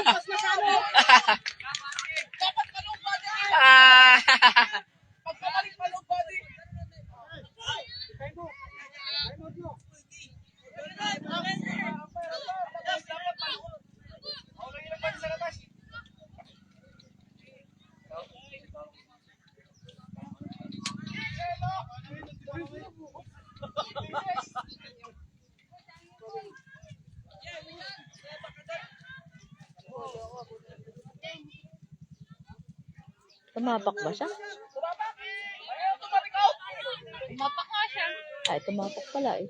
Tumapak ba siya? Tumapak nga siya. Ay, tumapak pala eh.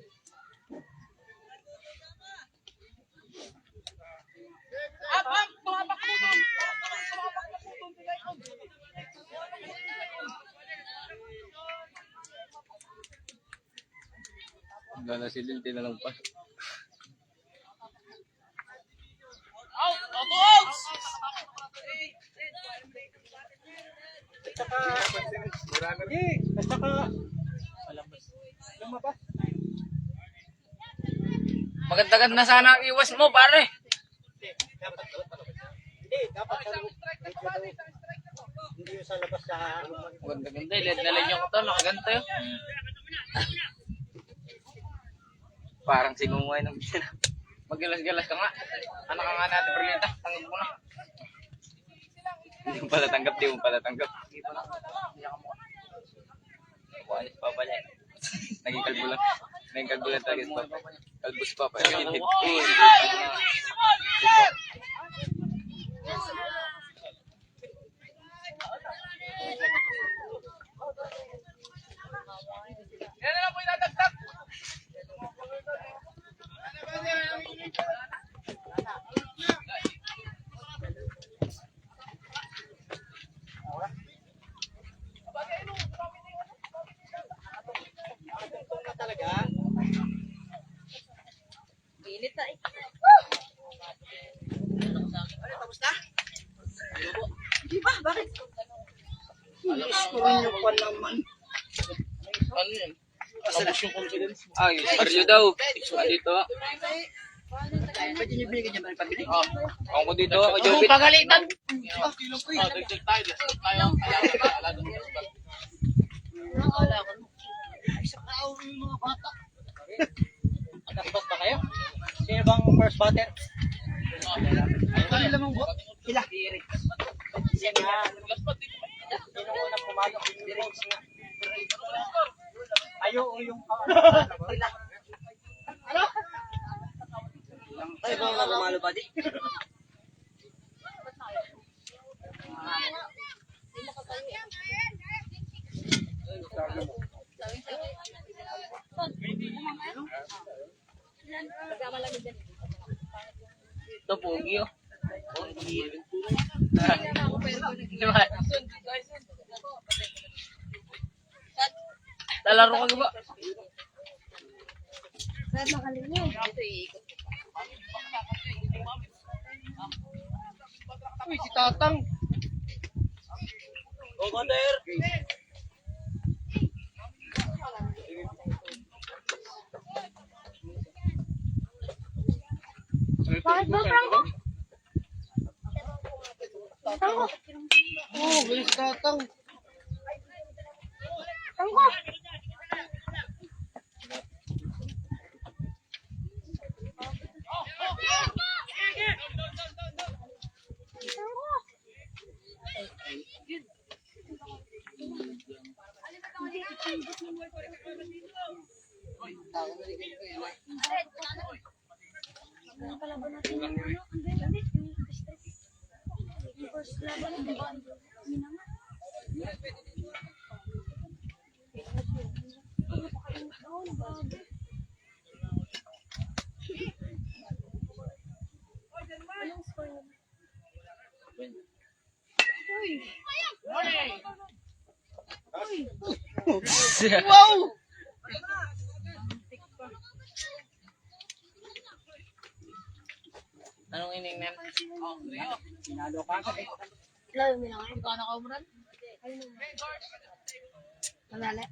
Tumapak mo doon. Gala si Lil, tinanong pa. Out! Out! Basta ka. Lumabas. Maganda-ganda sana ang iwas mo, pare. Hindi, dapat hindi yung sa labas sa Maganda-ganda, ilad-nalad yung ito, nakaganta yun. Parang sinungay ng bisina. Maggalas-galas ka nga. Anak ka nga natin, Perlita. Tanggap mo na. Hindi mo pala tanggap, di mo pala tanggap. Hindi pa na. Kuhanis pa pala. Naging kalbo lang. Naging kalbo lang talaga si Papa. Kalbo si Papa. Yung hit. Yan na lang po itadagdag. I-score nyo pa naman. Ano yan? Tapos yung confidence mo. Ay, Mario daw. Dito. Pwede nyo binigyan niya ba ng pabili? Ako dito. Ako Jobit. Pagalitan! Dagdag tayo. Lasot tayo. Alala mo. Isa ka yung mga bata. Nakabas ba kayo? Sino bang first batter? Ay, alam mo ba? Sila. Yan nga. Sino ko na pumalo? Direct nga. Ayo yung sila. Ano? Ay, baka kumalo pa di. Ito, pogi oh. Pogi. Lalaro ka ba? Uy, si Tatang. Go, Counter! Bakit ba, Franco? Oo, galing si Tatang. Franco! Ano palaban natin yung ano? Ang ganda yung stress. Yung first laban, di ba? Minama. Anong score yun? Wow! Anong inning na? Sinalo ka kasi. Lalo mo lang. Ikaw na ka-umran? Malala.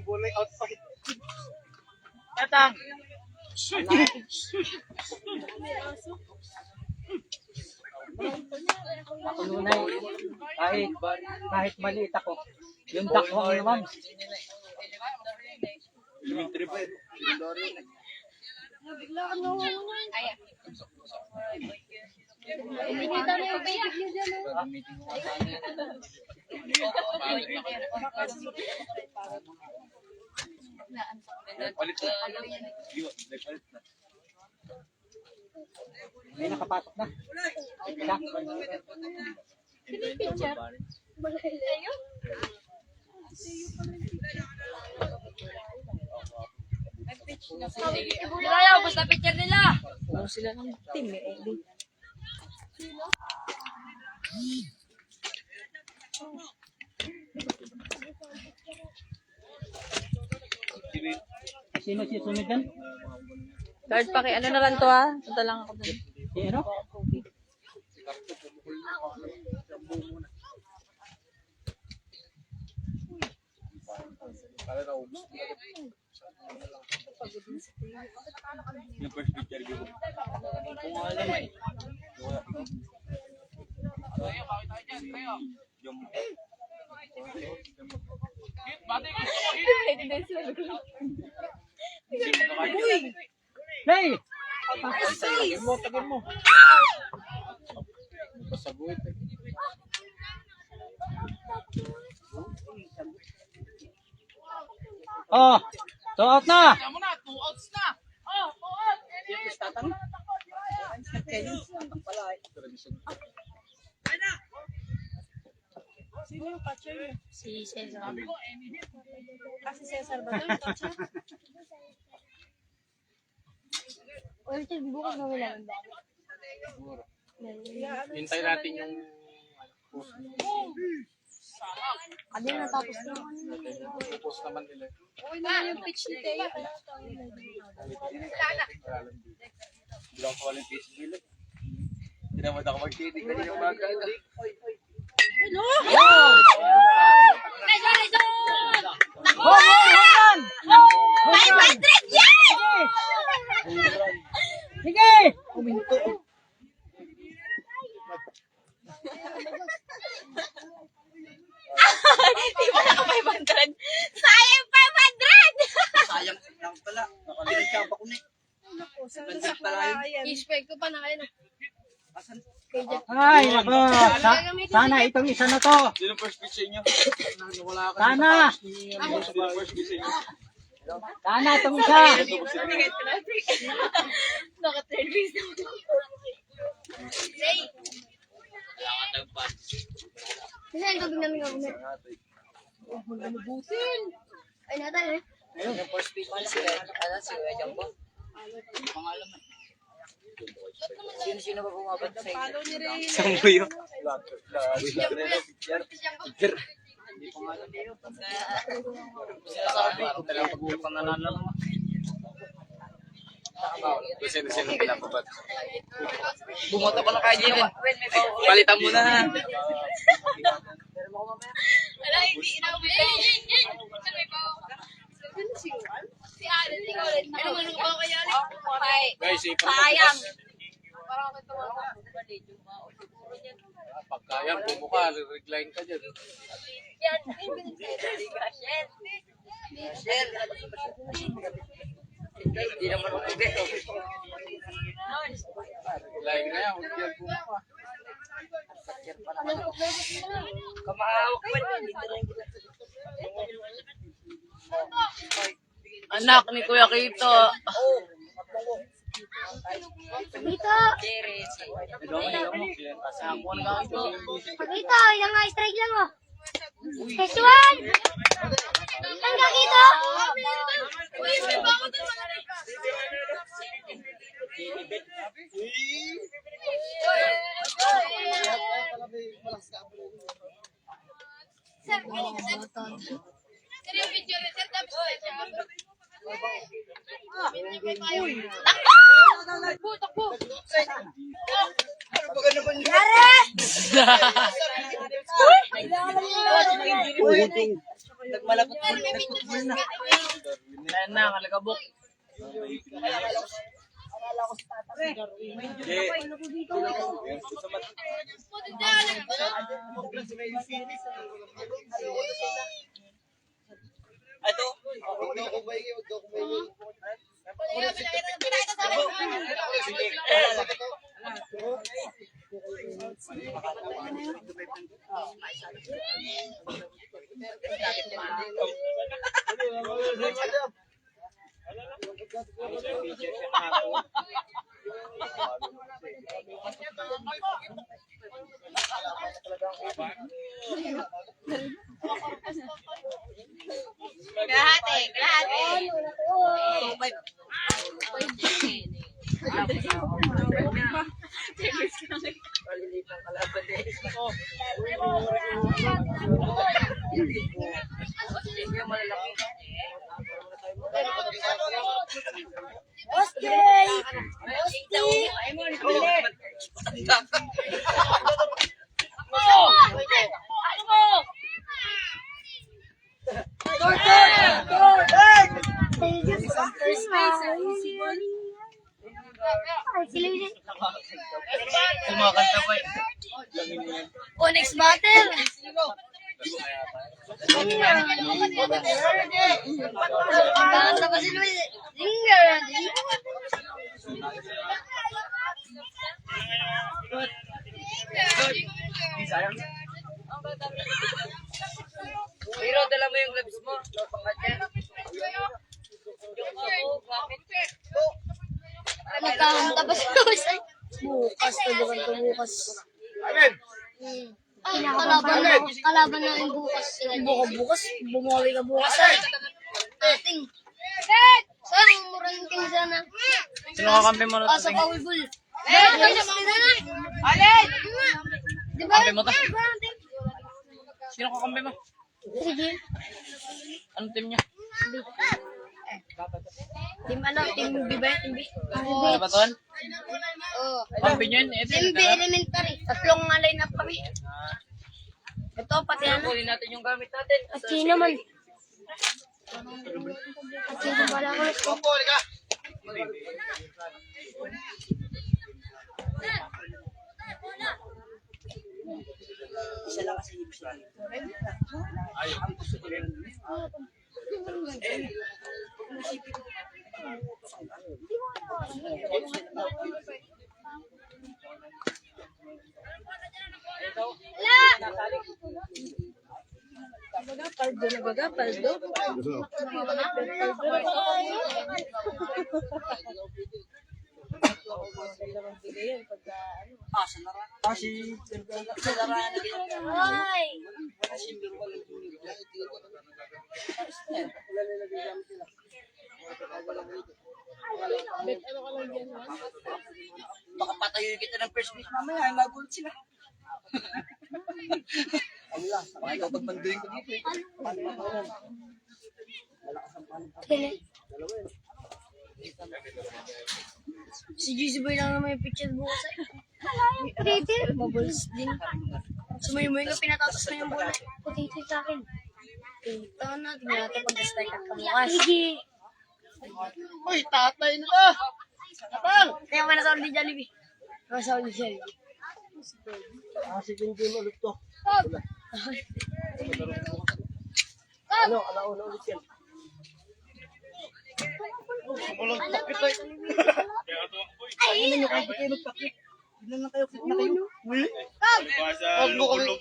Bulay outside. Tatang! Ako nunay. Kahit maliit ako. Yung duck ko ang naman. Bigla ka na Pinita na yung baby niyo dyan. May nakapasok na. Wala. Picture. Malayo. Ayaw, basta picture nila. Oo, sila ng team eh. Sino susunod yan? Guard pa kay ano na lang to ha. Punta lang ako dun. Si ano? Yung first picture ko. Bati ko. Hey! Tagin mo. Pasaguit eh. Oh, so out na. Tama na, 2 outs na. Oh, 2 outs. Si Cesar. Or ito, bukas na wala. Hintay natin yung Ano na tapos na. post naman nila. Yung pitch ni Teo. Hindi lang ko walang piso nila. Hindi naman ako mag-kinig ka din yung mga ganda. Sige! Di ba naka 500? Sayang 500! Sayang lang pala. Nakalimutan ko na eh. Bandag pala yun. I-spec ko pa na kayo. Ay, nako. Sana itong isa na to. Sino first pitch sa inyo? Sana. Sino first pitch sa inyo? Sana itong isa. Naka-third base na ako. Kasi ang tubig namin ako. Ay, natal eh. Yung first pitch si Kuya Jumbo. Pangalan mo. Sino ba bumabat sa inyo? Isang buyo. Sinasabi ko talaga pag nanalo mo. Sino pinapabat? Bumoto ka na kay Jilin. Palitan mo na. Wala, hindi inawi. Si Alan, ikaw rin. Ano mo ko kaya ulit? Guys, Sayang. pagkaya, bumuka, regline ka dyan. Yan. Hindi naman ako beto. Regline na yan, huwag yan bumuka. Kamahawak pa din. Anak ni Kuya Kito. Dito. Dito, ilang nga strike lang oh. Kesuan! Saan ka dito? Nagmalapot mo na. Na, kalagabok. Ito. Kalahati. Ay, sila yun. Kumakanta pa eh. O, next battle. Kanta pa si Luis. Singer. Hero, dala mo yung gloves mo. Nagkakanta pa si Luis. Bukas, tulungan ko bukas. Kalaban na yung bukas. Bukas, bumawi ka bukas. Ating. Saan mo ranking sana? Sino kakampi mo na Sa Powerball. Alin! Di ba? Kampi mo to? Sino kakampi mo? Sige. Anong team niya? Team ano? Team B ba? Team B? Ano ba to? Oo. Kampi niyo yun? Ito Team B elementary. Tatlong line-up kami. Ito, pati ano? Kunin natin yung gamit natin. At sino man. At sino pala ko. Ay! Baka patayo kita ng first place mamaya. Ay, magulat sila. Baka ikaw pagbanduin ko dito eh. Si GC Boy lang naman yung picture bukas eh. Potato. Mabuls din. Sumayo-mayo nga pinatatas na yung bola. Potato sa akin. Ito na, tingnan natin pag-strike at kamukas. Sige. Uy, tatay na! Kapal! Kaya mo nasa ulit ni Jollibee. Nasa ulit ni Jollibee. Kasi hindi ulit to. Alauna ulit yan. Walang takit ay. Ayun nyo, kahit kayo magpakit. Ilan lang kayo, fit na kayo. Huwag mo kami.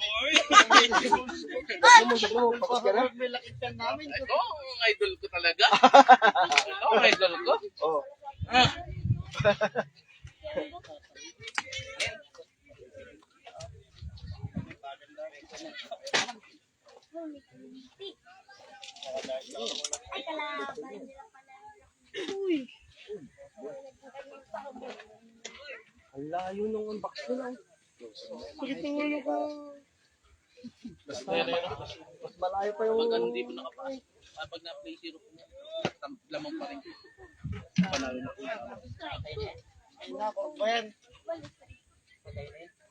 Pakot ka na? May lakitan namin. Ito, ang idol ko talaga. Ito, ang idol ko. Oo. Ang layo nung unbox ko lang. Mas malayo pa yung... Pag ano, hindi mo nakapasok. Pag na-play zero ko na, lamang pa rin. Panalo na po. Nako, bayan.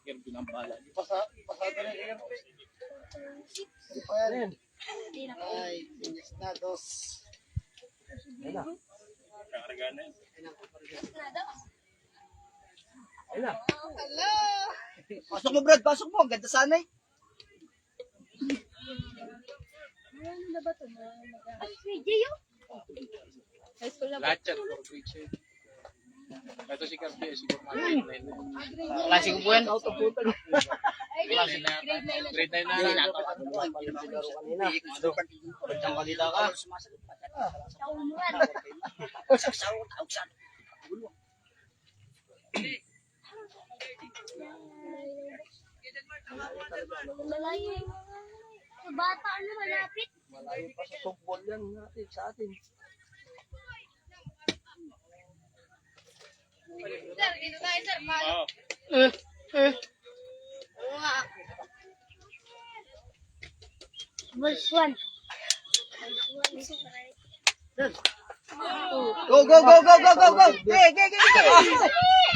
Kirby ng bala. Pasado na yan. Hindi pa yan. Ay, finish na dos. Ayun na. Ayun na. Pasok mo, Brad. Pasok mo. Ang ganda sana eh. Lahat yan, for grade siya. Ito si Kirby, siguro mga grade 9. Klase ko po yan. Out of putal. Klase na yata. Grade 9 na lang. Laro kanina. Ang kanila ka. Malayo yung sa bata, ano, malapit. Malayo pa sa softball yan natin sa atin. Sir, dito tayo, sir. Bulls 1. Go, go, go, go, go, go, go. Ge, ge, ge, ge.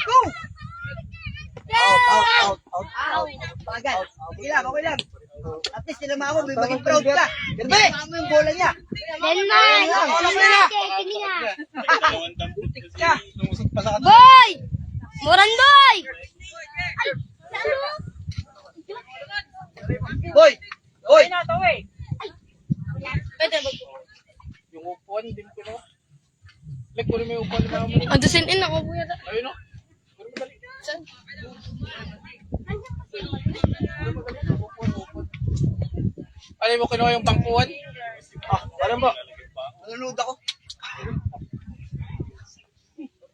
Go. Out, out, out, out, out. Bagal. Okay lang, okay lang. At least tinama mo, may maging proud ka. Tinama mo yung bola niya. Denmark! Ka. Boy! Morandoy! Boy! Boy! Yung upuan, din ko na. Like, kunin mo yung upuan na mo. Ando sin in ako kuya. Ayun o. Alam mo, kinuha yung bangkuhan? Alam mo, nanonood ako.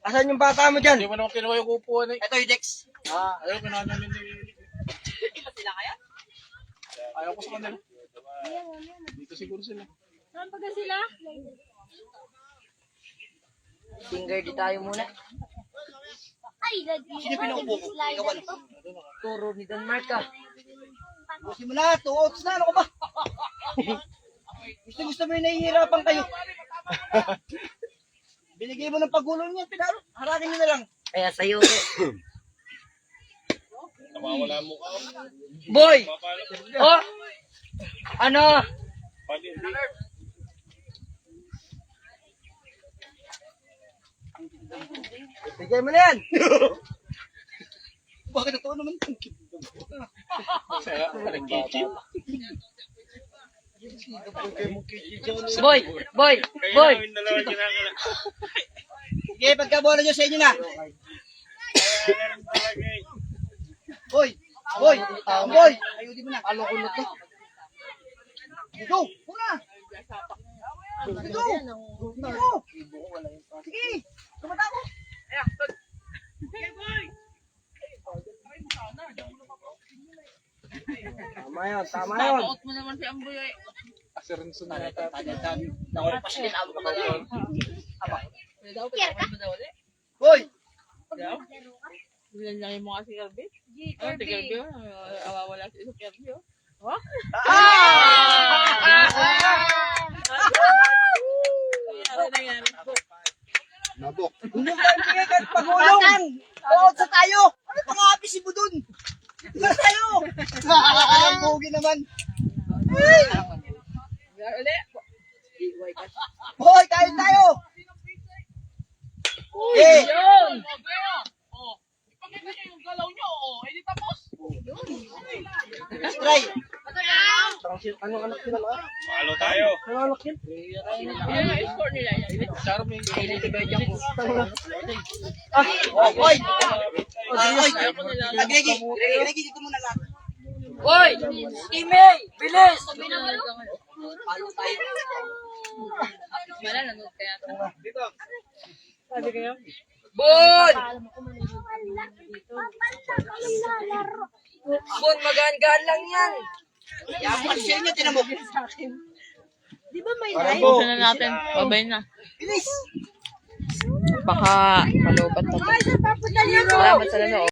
Asan yung bata mo dyan? Hindi mo naman kinuha yung upuan eh. Ito yung Dex. Ayun, kinuha namin ni... Ayaw ko sa kanila. Dito siguro sila. Finger di tayo muna. Sino pinaupo ko? Ikaw ano? Turo ni Denmark ka. Busin mo na, 2 outs na, ano ka ba? Gusto mo yung nahihirapan kayo. Binigay mo ng pagulo niya, harakin niyo na lang. Kaya sa'yo. Nawawala mo ka. Boy! Oh! Ano? Bigay mo na yan. Bakit ito naman? Saya, nag-kitchen. Boy! Boy! Boy! Sige, pagkabola nyo sa inyo na. Boy! Boy! Boy! Ayusin mo na. Kalokulot to. Go! Una! Go! Go! Sige! Tumata ko! Tama yun, tama yun. Out mo naman si Amboy eh. Asirinso na yata. Boy! Bilan lang yung mga si Kirby. Oh, si Kirby. Awawala si Kirby. Oh. Nabok. Hindi tayo bigay kahit pagulong. Oo, sa tayo. Ano pang apis mo dun? Sa tayo. Ang bugi naman. Ay! Hoy, tayo tayo. Eh, Oh, ipakita niyo yung galaw niyo. Oh, hindi tapos. try. Halo tayo. Ilan yung score nila yan? Charming. Hoy. Hoy. Agregi. Agregi dito muna lang. Boy! Ime! Bilis! Wala, nanood kaya. Bon! Bon, magaan-gaan lang yan. Yaman siya niya, tinamok. Isa na natin. Babay na. Bilis. Baka malubat na to. Salamat sa nanood.